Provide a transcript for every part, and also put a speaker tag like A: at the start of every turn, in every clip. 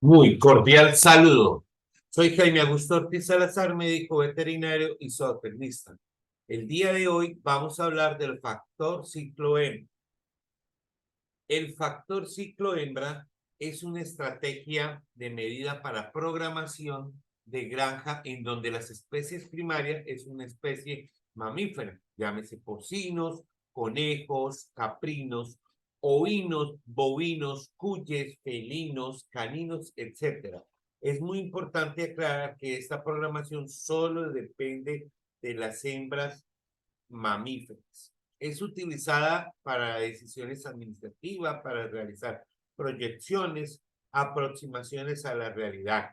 A: Muy cordial saludo. Soy Jaime Augusto Ortiz Salazar, médico veterinario y zootecnista. El día de hoy vamos a hablar del factor ciclo hembra. El factor ciclo hembra es una estrategia de medida para programación de granja en donde las especies primarias es una especie mamífera, llámese porcinos, conejos, caprinos, ovinos, bovinos, cuyes, felinos, caninos, etcétera. Es muy importante aclarar que esta programación solo depende de las hembras mamíferas. Es utilizada para decisiones administrativas, para realizar proyecciones, aproximaciones a la realidad.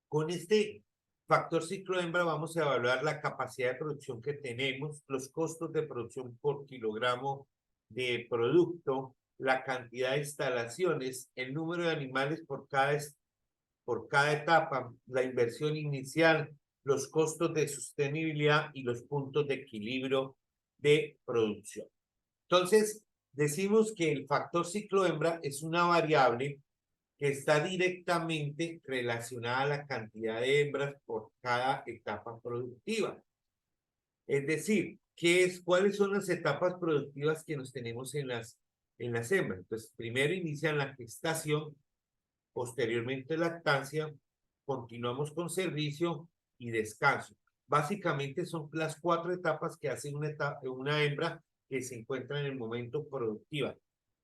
A: Con este factor ciclo hembra vamos a evaluar la capacidad de producción que tenemos, los costos de producción por kilogramo de producto, la cantidad de instalaciones, el número de animales por cada etapa, la inversión inicial, los costos de sostenibilidad y los puntos de equilibrio de producción. Entonces, decimos que el factor ciclo hembra es una variable que está directamente relacionada a la cantidad de hembras por cada etapa productiva. Es decir, ¿cuáles son las etapas productivas que nos tenemos en las hembras? Pues primero inician la gestación, posteriormente lactancia, continuamos con servicio y descanso. Básicamente son las cuatro etapas que hace una hembra que se encuentra en el momento productiva.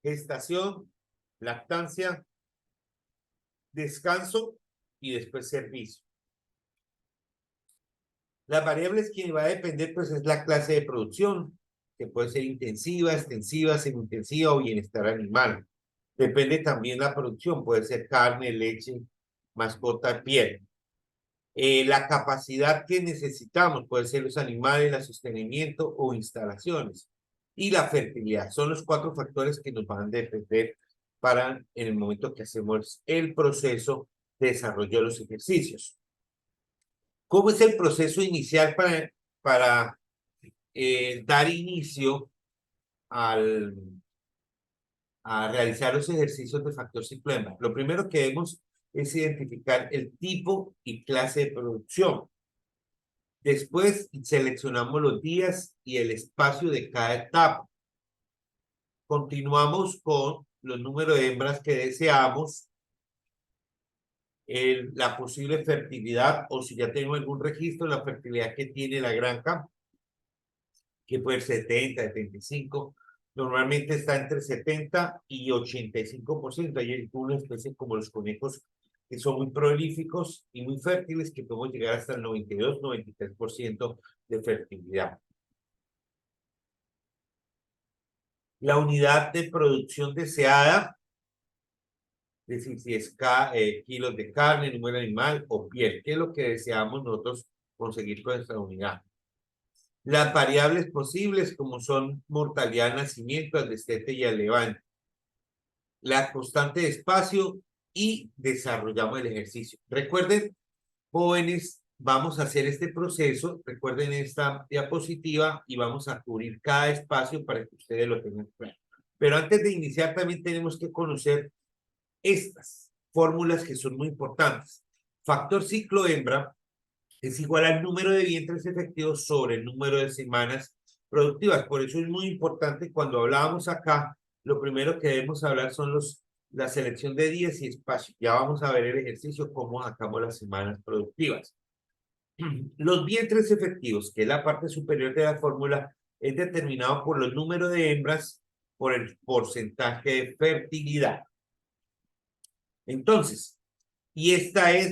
A: Gestación, lactancia, descanso y después servicio. Las variables que va a depender pues es la clase de producción, que puede ser intensiva, extensiva, semi-intensiva o bienestar animal. Depende también la producción, puede ser carne, leche, mascota, piel. La capacidad que necesitamos, puede ser los animales, el sostenimiento o instalaciones. Y la fertilidad, son los cuatro factores que nos van a depender para en el momento que hacemos el proceso de desarrollo de los ejercicios. ¿Cómo es el proceso inicial para dar inicio al, a realizar los ejercicios de factor ciclo hembra? Lo primero que debemos es identificar el tipo y clase de producción. Después seleccionamos los días y el espacio de cada etapa. Continuamos con los números de hembras que deseamos, la posible fertilidad o si ya tengo algún registro, la fertilidad que tiene la granja, que puede ser 70, 75. Normalmente está entre 70 y 85%. Hay algunas especies como los conejos que son muy prolíficos y muy fértiles que podemos llegar hasta el 92, 93% de fertilidad. La unidad de producción deseada, es decir, si es kilos de carne, número animal o piel, ¿qué es lo que deseamos nosotros conseguir con esta unidad? Las variables posibles, como son mortalidad, nacimiento, al destete y al levante. La constante de espacio y desarrollamos el ejercicio. Recuerden, jóvenes, vamos a hacer este proceso. Recuerden esta diapositiva y vamos a cubrir cada espacio para que ustedes lo tengan claro. Pero antes de iniciar, también tenemos que conocer estas fórmulas que son muy importantes. Factor ciclo hembra es igual al número de vientres efectivos sobre el número de semanas productivas. Por eso es muy importante cuando hablábamos acá, lo primero que debemos hablar son la selección de días y espacio. Ya vamos a ver el ejercicio, cómo sacamos las semanas productivas. Los vientres efectivos, que es la parte superior de la fórmula, es determinado por los números de hembras por el porcentaje de fertilidad. Entonces,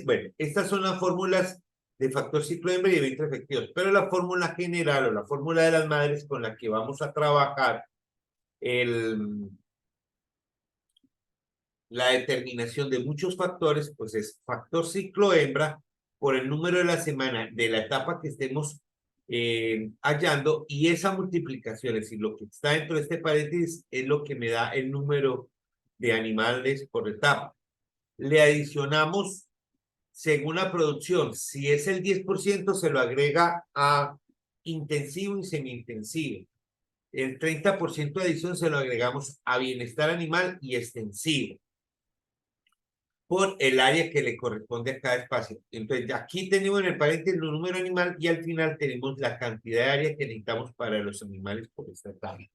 A: bueno, estas son las fórmulas de factor ciclo hembra y de vientre efectivos, pero la fórmula general o la fórmula de las madres con la que vamos a trabajar la determinación de muchos factores, pues es factor ciclo hembra por el número de la semana de la etapa que estemos hallando y esa multiplicación, es decir, lo que está dentro de este paréntesis es lo que me da el número de animales por etapa. Le adicionamos según la producción, si es el 10%, se lo agrega a intensivo y semi-intensivo. El 30% de adición se lo agregamos a bienestar animal y extensivo. por el área que le corresponde a cada espacio. Entonces, aquí tenemos en el paréntesis el número animal y al final tenemos la cantidad de área que necesitamos para los animales por esta tabla.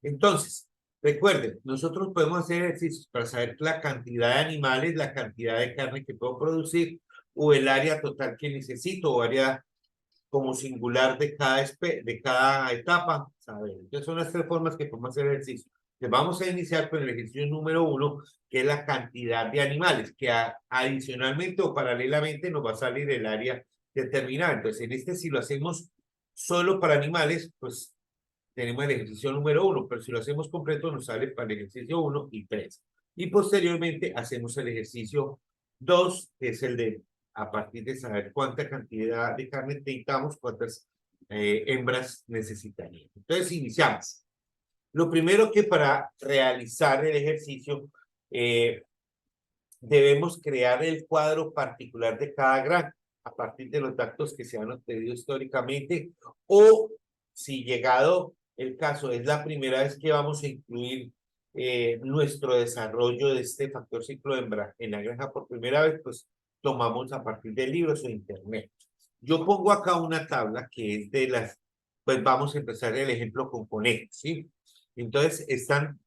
A: Entonces, recuerden, nosotros podemos hacer ejercicios para saber la cantidad de animales, la cantidad de carne que puedo producir o el área total que necesito o área como singular de cada etapa. ¿Saben? Entonces son las tres formas que podemos hacer ejercicio. Entonces vamos a iniciar con el ejercicio número 1, que es la cantidad de animales, que adicionalmente o paralelamente nos va a salir el área determinada. Entonces en este si lo hacemos solo para animales, pues tenemos el ejercicio número 1, pero si lo hacemos completo nos sale para el ejercicio 1 y 3. Y posteriormente hacemos el ejercicio 2, que es el de, a partir de saber cuánta cantidad de carne necesitamos, cuántas hembras necesitaríamos. Entonces iniciamos. Lo primero que para realizar el ejercicio debemos crear el cuadro particular de cada granja a partir de los datos que se han obtenido históricamente o si llegado el caso es la primera vez que vamos a incluir nuestro desarrollo de este factor ciclo hembra en la granja por primera vez, pues tomamos a partir de libros o internet. Yo pongo acá una tabla que es de las, pues vamos a empezar el ejemplo con conejos, ¿sí? Entonces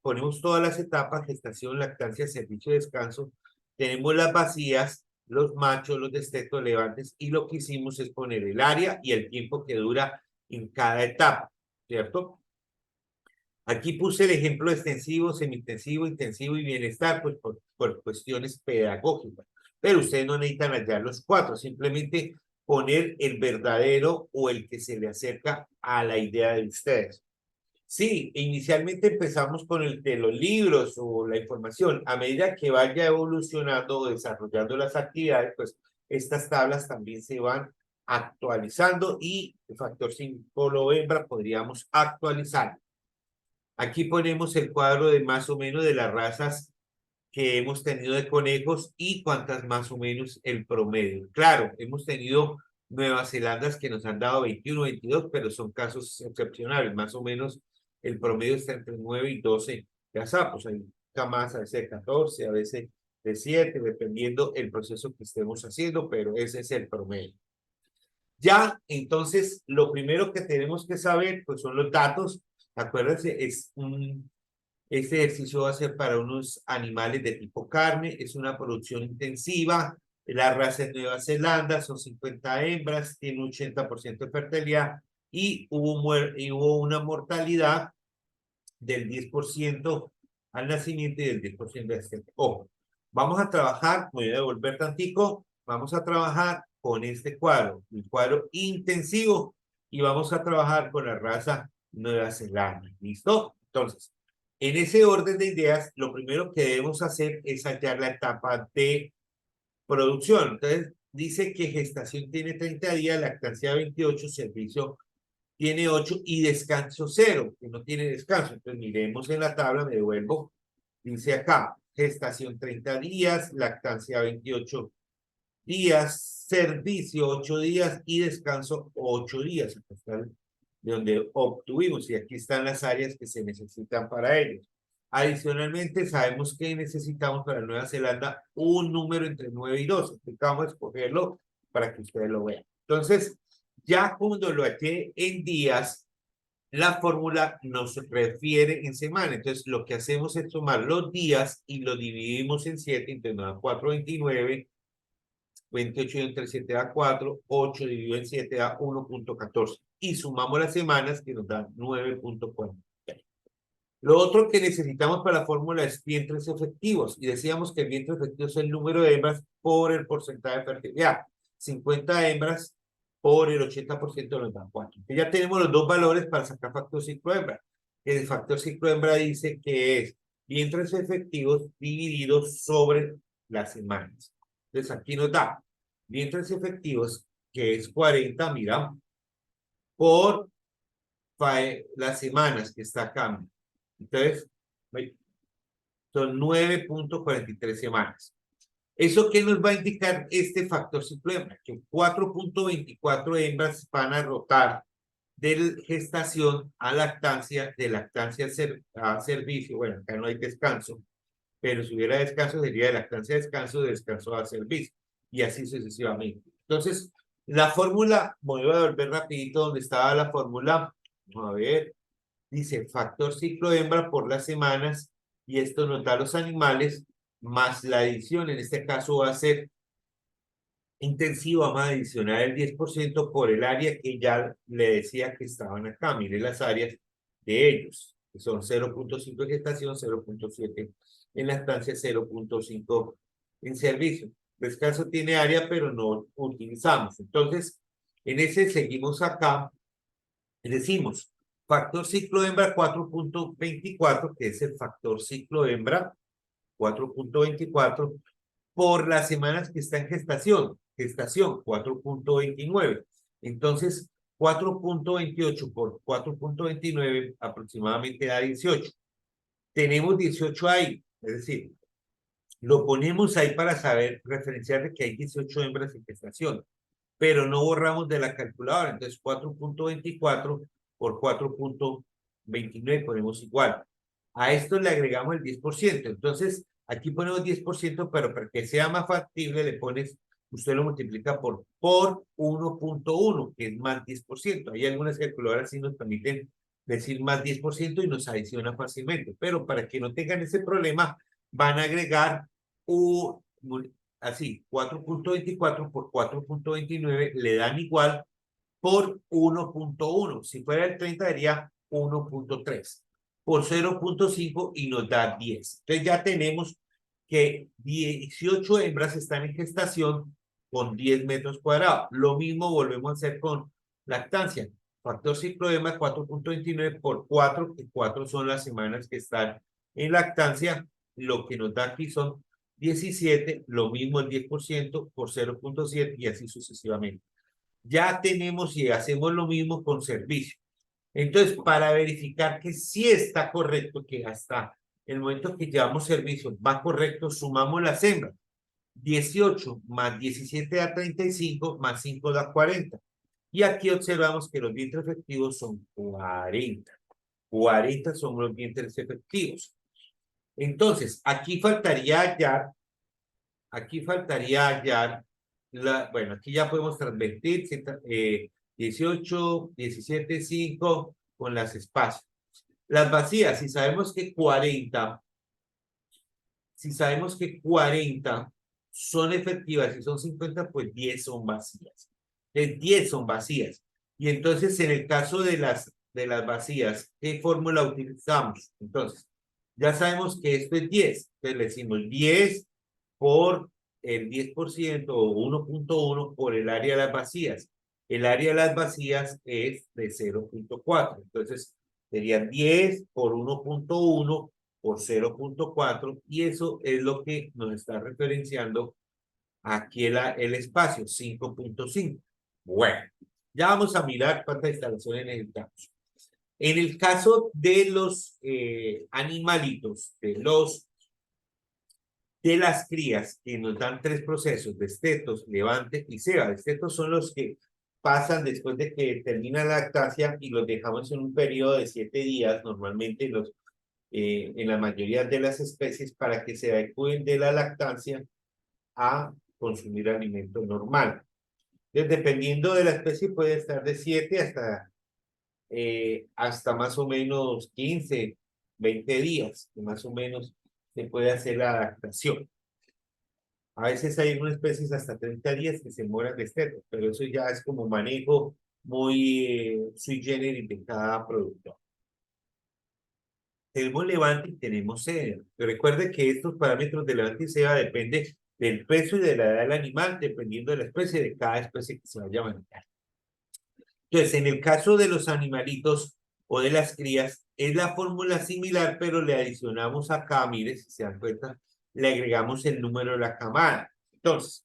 A: ponemos todas las etapas, gestación, lactancia, servicio, descanso, tenemos las vacías, los machos, los destetos, levantes, y lo que hicimos es poner el área y el tiempo que dura en cada etapa, ¿cierto? Aquí puse el ejemplo extensivo, semi-intensivo, intensivo y bienestar, pues por cuestiones pedagógicas. Pero ustedes no necesitan hallar los cuatro, simplemente poner el verdadero o el que se le acerca a la idea de ustedes. Sí, inicialmente empezamos con el de los libros o la información. A medida que vaya evolucionando o desarrollando las actividades, pues estas tablas también se van actualizando y el factor símbolo hembra podríamos actualizar. Aquí ponemos el cuadro de más o menos de las razas que hemos tenido de conejos y cuántas más o menos el promedio. Claro, hemos tenido Nueva Zelanda que nos han dado 21, 22, pero son casos excepcionales. Más o menos el promedio está entre 9 y 12 gazapos. Hay más, a veces de 14, a veces de 7, dependiendo el proceso que estemos haciendo, pero ese es el promedio. Ya, entonces, lo primero que tenemos que saber, pues son los datos. Acuérdense, este ejercicio va a ser para unos animales de tipo carne, es una producción intensiva, la raza es Nueva Zelanda, son 50 hembras, tiene un 80% de fertilidad y hubo una mortalidad del 10% al nacimiento y del 10% de este. Ojo, vamos a trabajar, voy a devolver tantico, vamos a trabajar con este cuadro, el cuadro intensivo, y vamos a trabajar con la raza Nueva Zelanda. ¿Listo? Entonces, en ese orden de ideas, lo primero que debemos hacer es hallar la etapa de producción. Entonces, dice que gestación tiene 30 días, lactancia 28, servicio tiene 8 y descanso 0, que no tiene descanso. Entonces, miremos en la tabla, me devuelvo. Dice acá, gestación 30 días, lactancia 28 días, servicio 8 días y descanso 8 días. Acá está de donde obtuvimos y aquí están las áreas que se necesitan para ellos. Adicionalmente, sabemos que necesitamos para Nueva Zelanda un número entre 9 y 12. Vamos a escogerlo para que ustedes lo vean. Entonces, ya cuando lo hallé en días, la fórmula nos refiere en semana. Entonces, lo que hacemos es tomar los días y lo dividimos en 7, entonces nos da 429, 28 entre 7 da 4, 8 dividido en 7 da 1.14. Y sumamos las semanas que nos dan 9.40. Lo otro que necesitamos para la fórmula es vientres efectivos. Y decíamos que el vientre efectivo es el número de hembras por el porcentaje de fertilidad. 50 hembras por el 80% nos dan 4. Ya tenemos los dos valores para sacar factor ciclo hembra. El factor ciclo hembra dice que es vientres efectivos divididos sobre las semanas. Entonces aquí nos da vientres efectivos, que es 40, mira, por las semanas que está acá. Entonces, son 9.43 semanas. ¿Eso qué nos va a indicar este factor ciclo hembra? Que 4.24 hembras van a rotar de gestación a lactancia, de lactancia a servicio, bueno, acá no hay descanso, pero si hubiera descanso sería de lactancia a descanso a servicio, y así sucesivamente. Entonces, la fórmula, voy a volver rapidito donde estaba la fórmula, vamos a ver, dice factor ciclo hembra por las semanas, y esto nos da los animales, más la adición, en este caso va a ser intensivo, vamos a adicionar el 10% por el área que ya le decía que estaban acá. Mire las áreas de ellos, que son 0.5 en gestación, 0.7 en lactancia, 0.5 en servicio. Descanso tiene área, pero no utilizamos. Entonces, en ese seguimos acá, y decimos factor ciclo hembra 4.24, que es el factor ciclo hembra 4.24, por las semanas que está en gestación 4.29. Entonces, 4.28 por 4.29 aproximadamente da 18. Tenemos 18 ahí, es decir, lo ponemos ahí para saber, referenciar de que hay 18 hembras en gestación, pero no borramos de la calculadora. Entonces, 4.24 por 4.29 ponemos igual. A esto le agregamos el 10%. Entonces, aquí ponemos 10%, pero para que sea más factible le pones, usted lo multiplica por 1.1, que es más 10%. Hay algunas calculadoras sí nos permiten decir más 10% y nos adiciona fácilmente, pero para que no tengan ese problema, van a agregar un, así, 4.24 por 4.29 le dan igual por 1.1. Si fuera el 30 daría 1.3 por 0.5 y nos da 10. Entonces ya tenemos que 18 hembras están en gestación con 10 metros cuadrados. Lo mismo volvemos a hacer con lactancia. Factor ciclo hembra 4.29 por 4, que 4 son las semanas que están en lactancia. Lo que nos da aquí son 17, lo mismo el 10% por 0.7 y así sucesivamente. Ya tenemos y hacemos lo mismo con servicio. Entonces, para verificar que sí está correcto, que hasta el momento que llevamos servicio va correcto, sumamos las hembras. 18 más 17 da 35, más 5 da 40. Y aquí observamos que los vientres efectivos son 40. 40 son los vientres efectivos. Entonces, aquí faltaría hallar, bueno, aquí ya podemos transvertir 18, 17, 5 con las espacios. Las vacías, si sabemos que 40 son efectivas y son 50, pues 10 son vacías. Entonces, 10 son vacías. Y entonces, en el caso de las vacías, ¿qué fórmula utilizamos? Entonces, ya sabemos que esto es 10. Entonces, le decimos 10 por el 10% o 1.1 por el área de las vacías. El área de las vacías es de 0.4. Entonces, serían 10 por 1.1 por 0.4 y eso es lo que nos está referenciando aquí el espacio, 5.5. Bueno, ya vamos a mirar cuántas instalaciones necesitamos. En el caso de los animalitos, de las crías, que nos dan 3 procesos, destetos, levante y ceba. Destetos son los que pasan después de que termina la lactancia y los dejamos en un periodo de 7 días, normalmente en la mayoría de las especies, para que se adecúen de la lactancia a consumir alimento normal. Entonces, dependiendo de la especie, puede estar de 7 hasta más o menos 15, 20 días, que más o menos se puede hacer la adaptación. A veces hay algunas especies hasta 30 días que se mueran de esteto, pero eso ya es como manejo muy sui generis de cada producto. Tenemos levante y tenemos ceba. Pero recuerde que estos parámetros de levante y ceba dependen del peso y de la edad del animal, dependiendo de la especie, de cada especie que se vaya a manejar. Entonces, en el caso de los animalitos o de las crías, es la fórmula similar, pero le adicionamos acá, mire, si se dan cuenta, le agregamos el número de la camada. Entonces,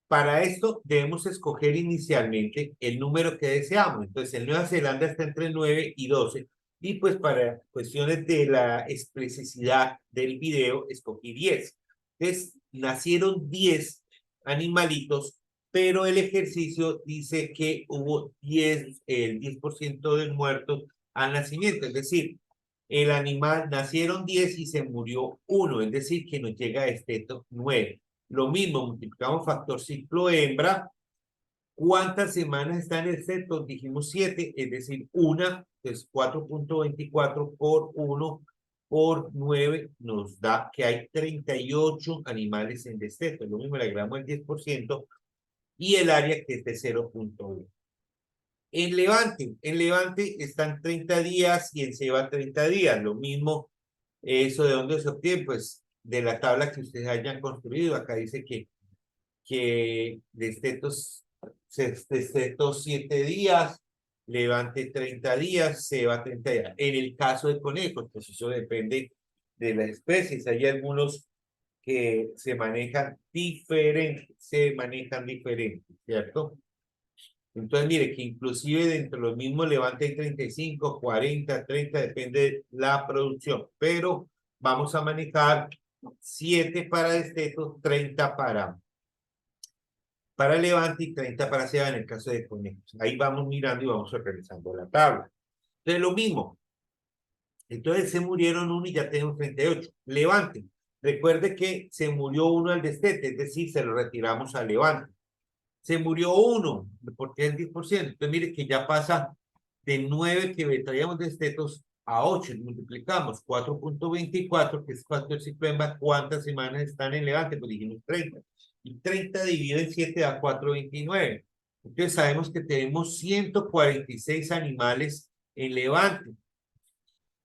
A: para esto debemos escoger inicialmente el número que deseamos. Entonces, en Nueva Zelanda está entre 9 y 12. Y pues para cuestiones de la especificidad del video, escogí 10. Entonces, nacieron 10 animalitos, pero el ejercicio dice que hubo el 10% de muertos al nacimiento. Es decir, El animal, nacieron 10 y se murió uno, es decir, que nos llega a desteto 9. Lo mismo, multiplicamos factor ciclo hembra. ¿Cuántas semanas está en el desteto? Dijimos 7, es decir, una, es 4.24 por 1 por 9 nos da que hay 38 animales en desteto. Lo mismo le agregamos el 10% y el área que es de 0.1. En Levante están 30 días y en Ceiba 30 días. Lo mismo, eso de dónde se obtiene, pues de la tabla que ustedes hayan construido. Acá dice que destetos 7 días, Levante 30 días, Ceiba 30 días. En el caso de conejos, pues eso depende de las especies. Hay algunos que se manejan diferentes, ¿cierto? Entonces, mire que inclusive dentro de los mismos Levante hay 35, 40, 30, depende de la producción, pero vamos a manejar 7 para destetos, 30 para Levante y 30 para Ceiba en el caso de conejos. Ahí vamos mirando y vamos organizando la tabla. Entonces, lo mismo. Entonces, se murieron uno y ya tenemos 38. Levante. Recuerde que se murió uno al destete, es decir, se lo retiramos a Levante. Se murió uno, porque es el 10%. Entonces, mire que ya pasa de 9 que traíamos destetos a 8. Multiplicamos 4.24, que es factor ciclo hembra. ¿Cuántas semanas están en Levante? Pues dijimos 30. Y 30 dividido en 7 da 4.29. Entonces, sabemos que tenemos 146 animales en Levante.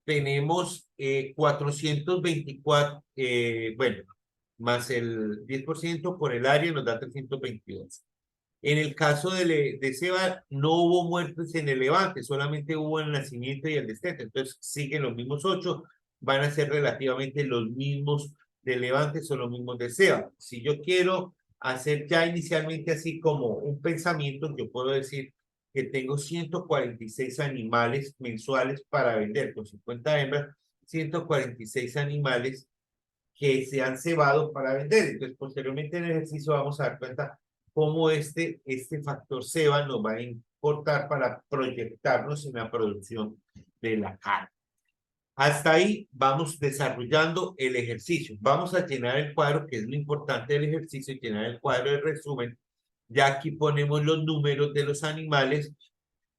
A: Tenemos 424, bueno, más el 10% por el área nos da 322. En el caso de Ceiba, no hubo muertes en el Levante, solamente hubo el nacimiento y el destete. Entonces, siguen los mismos 8, van a ser relativamente los mismos de Levante, son los mismos de Ceiba. Si yo quiero hacer ya inicialmente así como un pensamiento, yo puedo decir que tengo 146 animales mensuales para vender con 50 hembras, 146 animales que se han cebado para vender. Entonces, posteriormente en el ejercicio vamos a dar cuenta cómo este factor ceba nos va a importar para proyectarnos en la producción de la carne. Hasta ahí vamos desarrollando el ejercicio. Vamos a llenar el cuadro, que es lo importante del ejercicio, llenar el cuadro de resumen. Ya aquí ponemos los números de los animales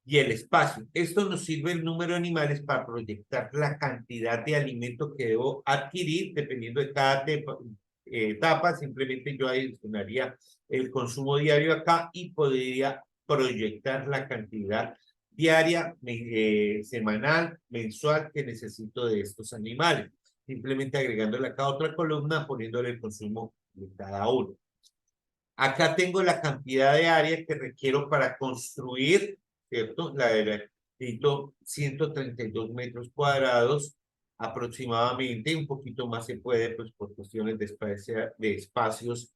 A: y el espacio. Esto nos sirve el número de animales para proyectar la cantidad de alimento que debo adquirir dependiendo de cada etapa. Simplemente yo adicionaría el consumo diario acá y podría proyectar la cantidad diaria, semanal, mensual que necesito de estos animales. Simplemente agregándole acá otra columna, poniéndole el consumo de cada uno. Acá tengo la cantidad de área que requiero para construir, ¿cierto? Necesito 132 metros cuadrados aproximadamente, un poquito más se puede, pues por cuestiones de espacios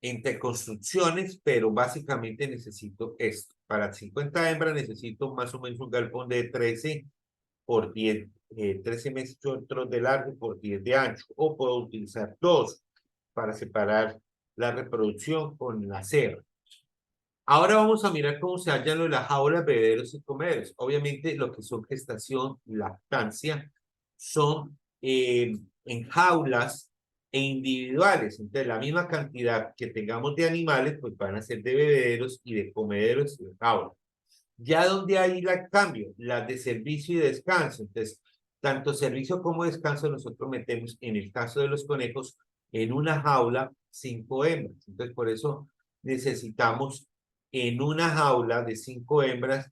A: entre construcciones, pero básicamente necesito esto. Para 50 hembras necesito más o menos un galpón de 13 por 10, 13 metros de largo por 10 de ancho, o puedo utilizar dos para separar la reproducción con la ceba. Ahora vamos a mirar cómo se hallan los las jaulas, bebederos y comederos. Obviamente lo que son gestación y lactancia son en jaulas e individuales. Entonces la misma cantidad que tengamos de animales pues van a ser de bebederos y de comederos y de jaulas. Ya donde hay el cambio, las de servicio y descanso. Entonces, tanto servicio como descanso nosotros metemos, en el caso de los conejos, en una jaula 5 hembras. Entonces, por eso necesitamos en una jaula de 5 hembras,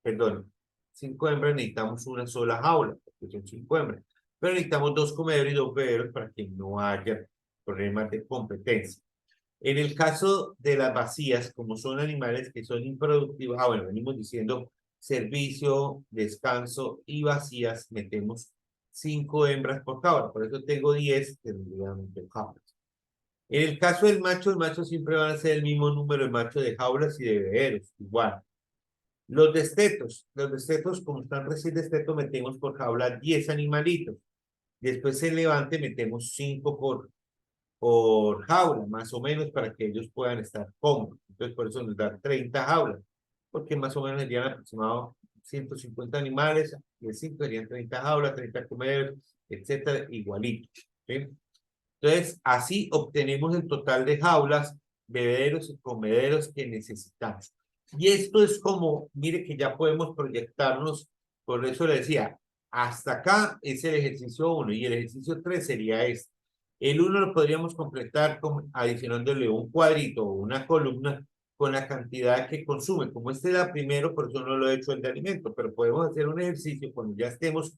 A: perdón, 5 hembras necesitamos una sola jaula, porque son 5 hembras. Pero necesitamos 2 comedores y 2 bebederos para que no haya problemas de competencia. En el caso de las vacías, como son animales que son improductivos, bueno, venimos diciendo servicio, descanso y vacías, metemos 5 hembras por cabra, por eso tengo 10 que tendrían de jaulas. En el caso del macho, el macho siempre van a ser el mismo número de machos de jaulas y de bebederos, igual. Los destetos, como están recién destetos, metemos por jaula 10 animalitos. Después en levante metemos 5 por jaula, más o menos, para que ellos puedan estar cómodos. Entonces, por eso nos da 30 jaulas, porque más o menos serían 150 animales, de 5 serían 30 jaulas, 30 comederos, etcétera, igualito. ¿Sí? Entonces, así obtenemos el total de jaulas, bebederos y comederos que necesitamos. Y esto es como, mire que ya podemos proyectarnos, por eso le decía, hasta acá es el ejercicio 1 y el ejercicio 3 sería este. El 1 lo podríamos completar adicionándole un cuadrito o una columna con la cantidad que consume. Como este era primero, por eso no lo he hecho el de alimento, pero podemos hacer un ejercicio cuando ya estemos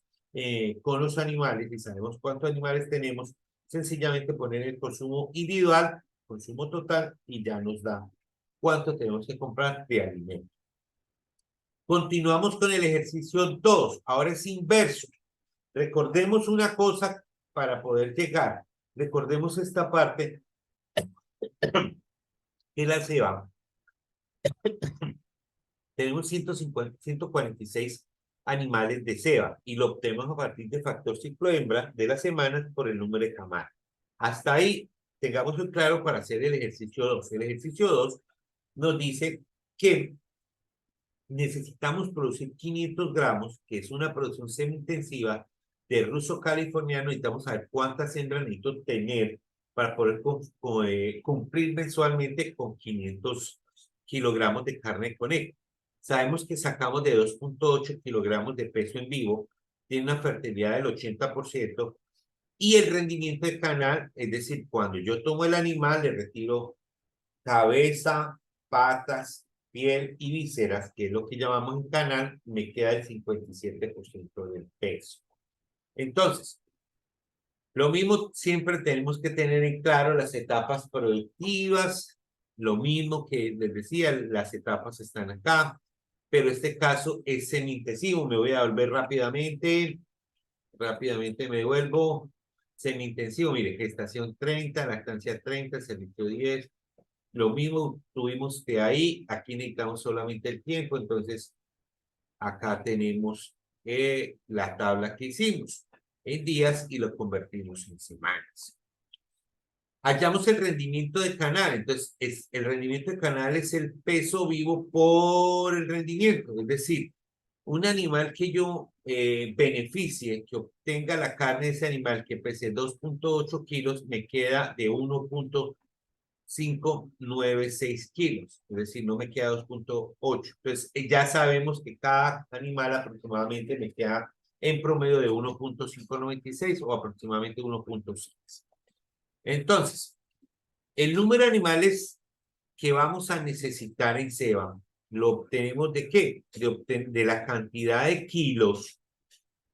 A: con los animales y sabemos cuántos animales tenemos, sencillamente poner el consumo individual, consumo total y ya nos da cuánto tenemos que comprar de alimento. Continuamos con el ejercicio 2. Ahora es inverso. Recordemos una cosa para poder llegar. Recordemos esta parte que la ceba. Tenemos 146 animales de ceba y lo obtenemos a partir del factor ciclo hembra de las semanas por el número de camadas. Hasta ahí tengamos muy claro para hacer el ejercicio 2. El ejercicio 2 nos dice que necesitamos producir 500 gramos, que es una producción semi-intensiva de ruso californiano. Necesitamos saber cuántas hembras necesito tener para poder cumplir mensualmente con 500 kilogramos de carne de conejo. Sabemos que sacamos de 2.8 kilogramos de peso en vivo, tiene una fertilidad del 80%, y el rendimiento del canal, es decir, cuando yo tomo el animal, le retiro cabeza, patas, piel y vísceras, que es lo que llamamos un canal, me queda el 57% del peso. Entonces, lo mismo siempre tenemos que tener en claro las etapas productivas, lo mismo que les decía, las etapas están acá, pero este caso es semi-intensivo. Me voy a volver rápidamente me devuelvo. Semi-intensivo, mire, gestación 30, lactancia 30, servicio 10. Lo mismo tuvimos de ahí, aquí necesitamos solamente el tiempo, entonces acá tenemos la tabla que hicimos en días y lo convertimos en semanas. Hallamos el rendimiento del canal, entonces el rendimiento del canal es el peso vivo por el rendimiento, es decir, un animal que yo beneficie, que obtenga la carne de ese animal que pese 2.8 kilos, me queda de 1.596 kilos, es decir, no me queda 2.8. Entonces, ya sabemos que cada animal aproximadamente me queda en promedio de 1.596 o aproximadamente 1.6. Entonces, el número de animales que vamos a necesitar en ceba, ¿lo obtenemos de qué? De la cantidad de kilos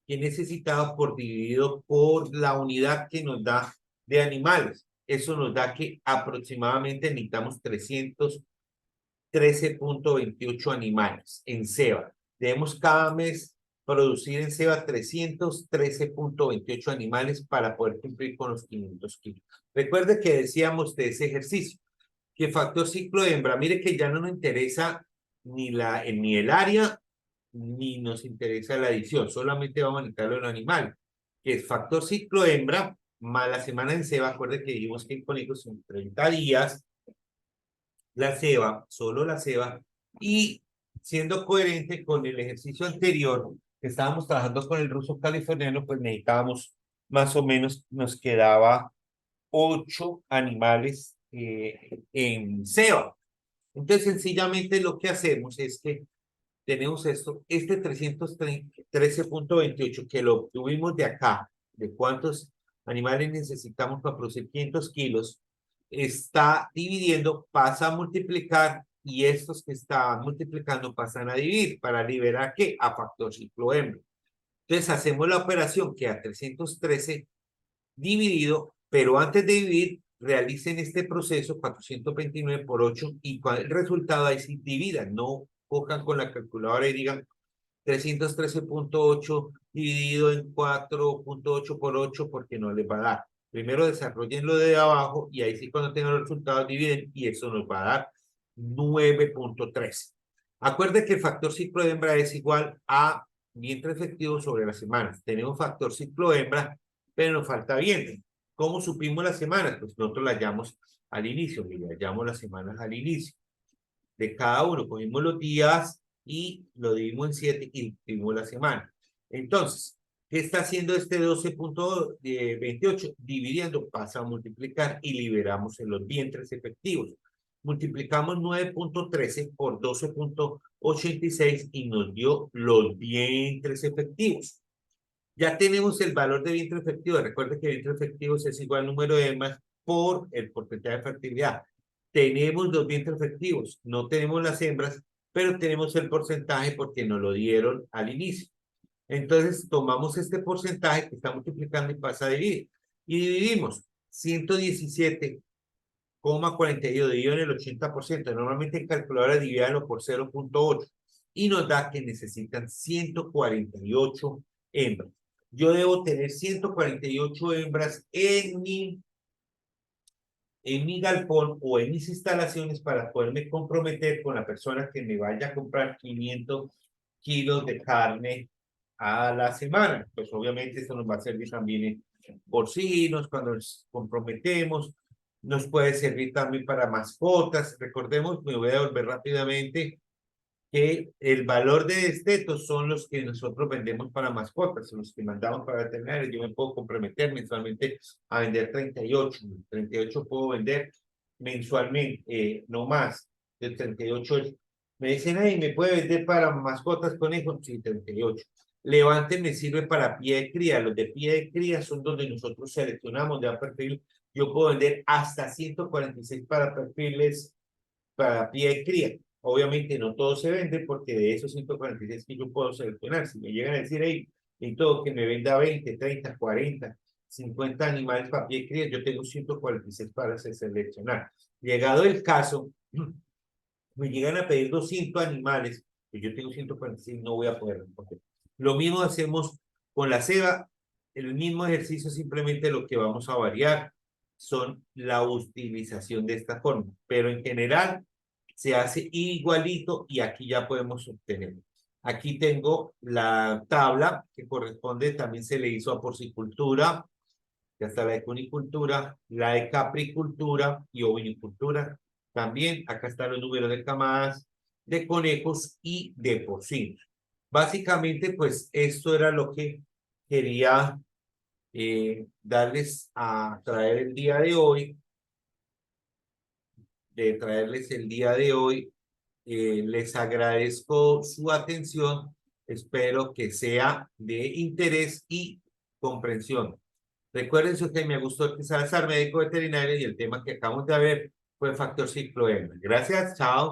A: que necesitamos por dividido por la unidad que nos da de animales. Eso nos da que aproximadamente necesitamos 313.28 animales en ceba. Debemos cada mes producir en ceba 313.28 animales para poder cumplir con los 500 kilos. Recuerde que decíamos de ese ejercicio que factor ciclo de hembra, mire que ya no nos interesa ni el área, ni nos interesa la adición, solamente vamos a necesitarlo en animal, que es factor ciclo de hembra más la semana en ceba. Acuerde que dijimos que el conejo son 30 días, la ceba, solo la ceba, y siendo coherente con el ejercicio anterior, que estábamos trabajando con el ruso californiano, pues necesitábamos más o menos, nos quedaba 8 animales en ceba. Entonces, sencillamente lo que hacemos es que tenemos este 313.28 que lo obtuvimos de acá, de cuántos animales necesitamos para producir 500 kilos, está dividiendo, pasa a multiplicar y estos que estaban multiplicando pasan a dividir para liberar ¿qué? A factor ciclo hembra. Entonces hacemos la operación que a 313 dividido, pero antes de dividir, realicen este proceso 429 por 8 y con el resultado ahí sí dividan, no cojan con la calculadora y digan 313.8 dividido en 4.8 por 8 porque no les va a dar. Primero desarrollen lo de abajo y ahí sí cuando tengan los resultados dividen y eso nos va a dar 9.13. Acuérdense que el factor ciclo de hembra es igual a vientre efectivo sobre las semanas. Tenemos factor ciclo hembra, pero nos falta vientre. ¿Cómo supimos las semanas? Pues nosotros las llamamos al inicio, mira, llamamos las semanas al inicio de cada uno. Cogimos los días y lo dividimos en 7 y dividimos la semana. Entonces, ¿qué está haciendo este 12.28? Dividiendo, pasa a multiplicar y liberamos en los vientres efectivos. Multiplicamos 9.13 por 12.86 y nos dio los vientres efectivos. Ya tenemos el valor de vientre efectivo. Recuerda que vientre efectivo es igual al número de hembras por el porcentaje de fertilidad. Tenemos los vientres efectivos, no tenemos las hembras, pero tenemos el porcentaje porque nos lo dieron al inicio. Entonces, tomamos este porcentaje que está multiplicando y pasa a dividir. Y dividimos 117,42 dividido en el 80%. Normalmente en calculadora divídalo por 0.8 y nos da que necesitan 148 hembras. Yo debo tener 148 hembras en mi galpón o en mis instalaciones para poderme comprometer con la persona que me vaya a comprar 500 kilos de carne a la semana. Pues obviamente esto nos va a servir también en porcinos, cuando nos comprometemos, nos puede servir también para mascotas. Recordemos, me voy a volver rápidamente, que el valor de destetos son los que nosotros vendemos para mascotas, son los que mandamos para veterinarios. Yo me puedo comprometer mensualmente a vender 38. 38 puedo vender mensualmente, no más de 38. Me dicen, ay, ¿me puede vender para mascotas, conejos? Sí, 38. Levante me sirve para pie de cría. Los de pie de cría son donde nosotros seleccionamos de a perfil. Yo puedo vender hasta 146 para perfiles para pie de cría. Obviamente no todo se vende porque de esos 146 que yo puedo seleccionar, si me llegan a decir ahí, en todo que me venda 20, 30, 40, 50 animales para pie de cría, yo tengo 146 para seleccionar. Llegado el caso, me llegan a pedir 200 animales, y yo tengo 146, no voy a poder responder. Lo mismo hacemos con la ceba, el mismo ejercicio, simplemente lo que vamos a variar son la utilización de esta forma, pero en general se hace igualito y aquí ya podemos obtener. Aquí tengo la tabla que corresponde, también se le hizo a porcicultura, ya está la de cunicultura, la de capricultura y ovinicultura. También acá están los números de camadas, de conejos y de porcinos. Básicamente, pues esto era lo que quería darles a traer el día de hoy, les agradezco su atención. Espero que sea de interés y comprensión. Recuerden, si usted me gustó que Salazar, médico veterinario, y el tema que acabamos de ver fue factor ciclo M. Gracias, chao.